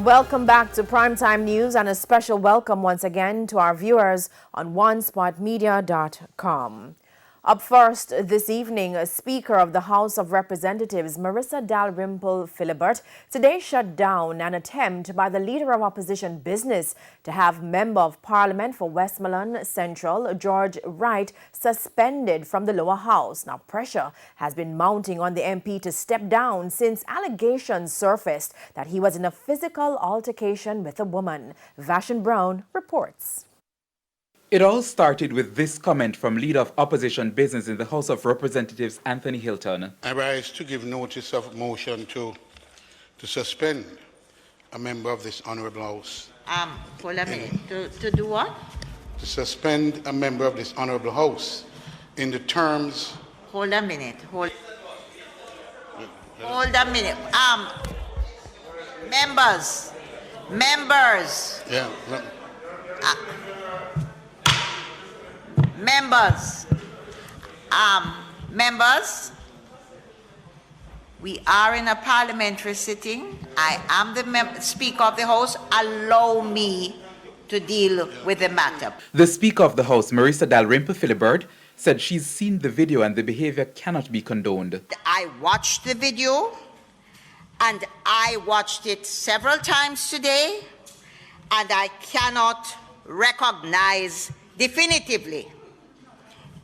Welcome back to Primetime News and a special welcome once again to our viewers on onespotmedia.com. Up first this evening, Speaker of the House of Representatives Marissa Dalrymple Philibert today shut down an attempt by the Leader of Opposition Business to have Member of Parliament for Westmoreland Central George Wright suspended from the lower house. Now, pressure has been mounting on the MP to step down since allegations surfaced that he was in a physical altercation with a woman. Vashon Brown reports. It all started with this comment from Leader of Opposition Business in the House of Representatives, Anthony Hilton. I rise to give notice of motion to suspend a member of this Honourable House. Hold a minute. To do what? To suspend a member of this Honourable House in the terms... Hold a minute. Hold a minute. Members. Yeah. Members, we are in a parliamentary sitting. I am the Speaker of the House. Allow me to deal with the matter. The Speaker of the House, Marissa Dalrymple Philibert, said she's seen the video and the behavior cannot be condoned. I watched the video, and I watched it several times today, and I cannot recognize definitively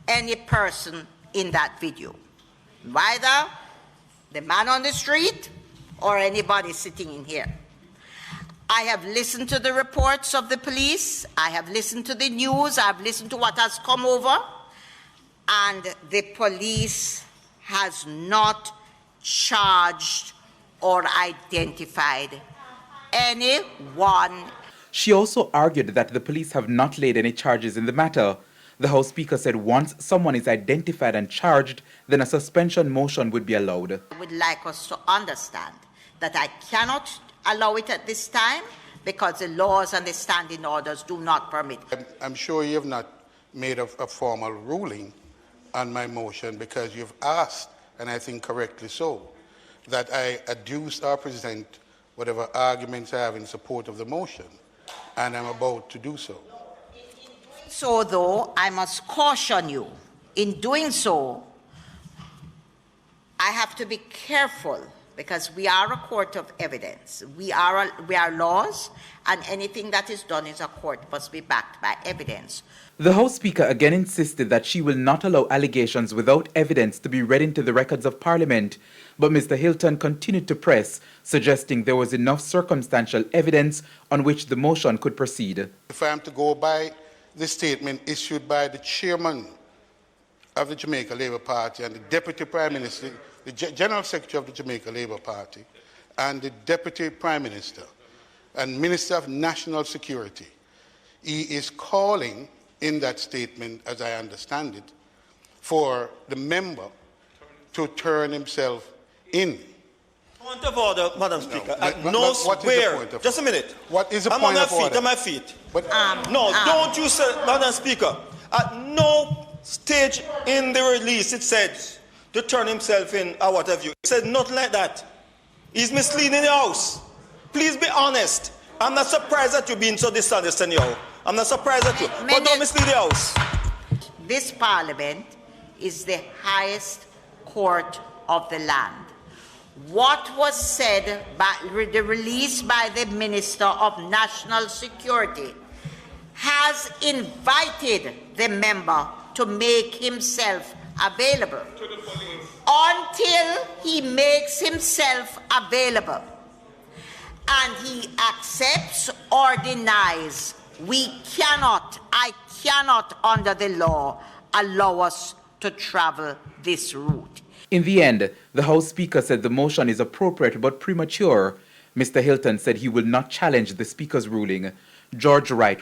any person in that video, either the man on the street or anybody sitting in here. I have listened to the reports of the police, I have listened to the news, I've listened to what has come over, and the police has not charged or identified anyone. She also argued that the police have not laid any charges in the matter. The House Speaker said once someone is identified and charged, then a suspension motion would be allowed. I would like us to understand that I cannot allow it at this time because the laws and the standing orders do not permit. I'm sure you have not made a formal ruling on my motion because you've asked, and I think correctly so, that I adduce or present whatever arguments I have in support of the motion, and I'm about to do so. So, though, I must caution you, in doing so, I have to be careful because we are a court of evidence. We are laws, and anything that is done in a court must be backed by evidence. The House Speaker again insisted that she will not allow allegations without evidence to be read into the records of Parliament, but Mr. Hilton continued to press, suggesting there was enough circumstantial evidence on which the motion could proceed. If I am to go by the statement issued by the chairman of the Jamaica Labour Party and the Deputy Prime Minister, the General Secretary of the Jamaica Labour Party, and the Deputy Prime Minister and Minister of National Security, he is calling in that statement, as I understand it, for the member to turn himself in. Point of order, Madam Speaker. Just a minute. What is the point of order? I'm on my feet. But, don't you say, Madam Speaker, at no stage in the release it said to turn himself in or what have you. It said nothing like that. He's misleading the House. Please be honest. I'm not surprised that you're being so dishonest anyhow. I'm not surprised at you. But don't mislead the House. This Parliament is the highest court of the land. What was said by the release by the Minister of National Security has invited the member to make himself available. Until he makes himself available and he accepts or denies, I cannot under the law allow us to travel this route. In the end, the House Speaker said the motion is appropriate but premature. Mr. Hilton said he will not challenge the Speaker's ruling. George Wright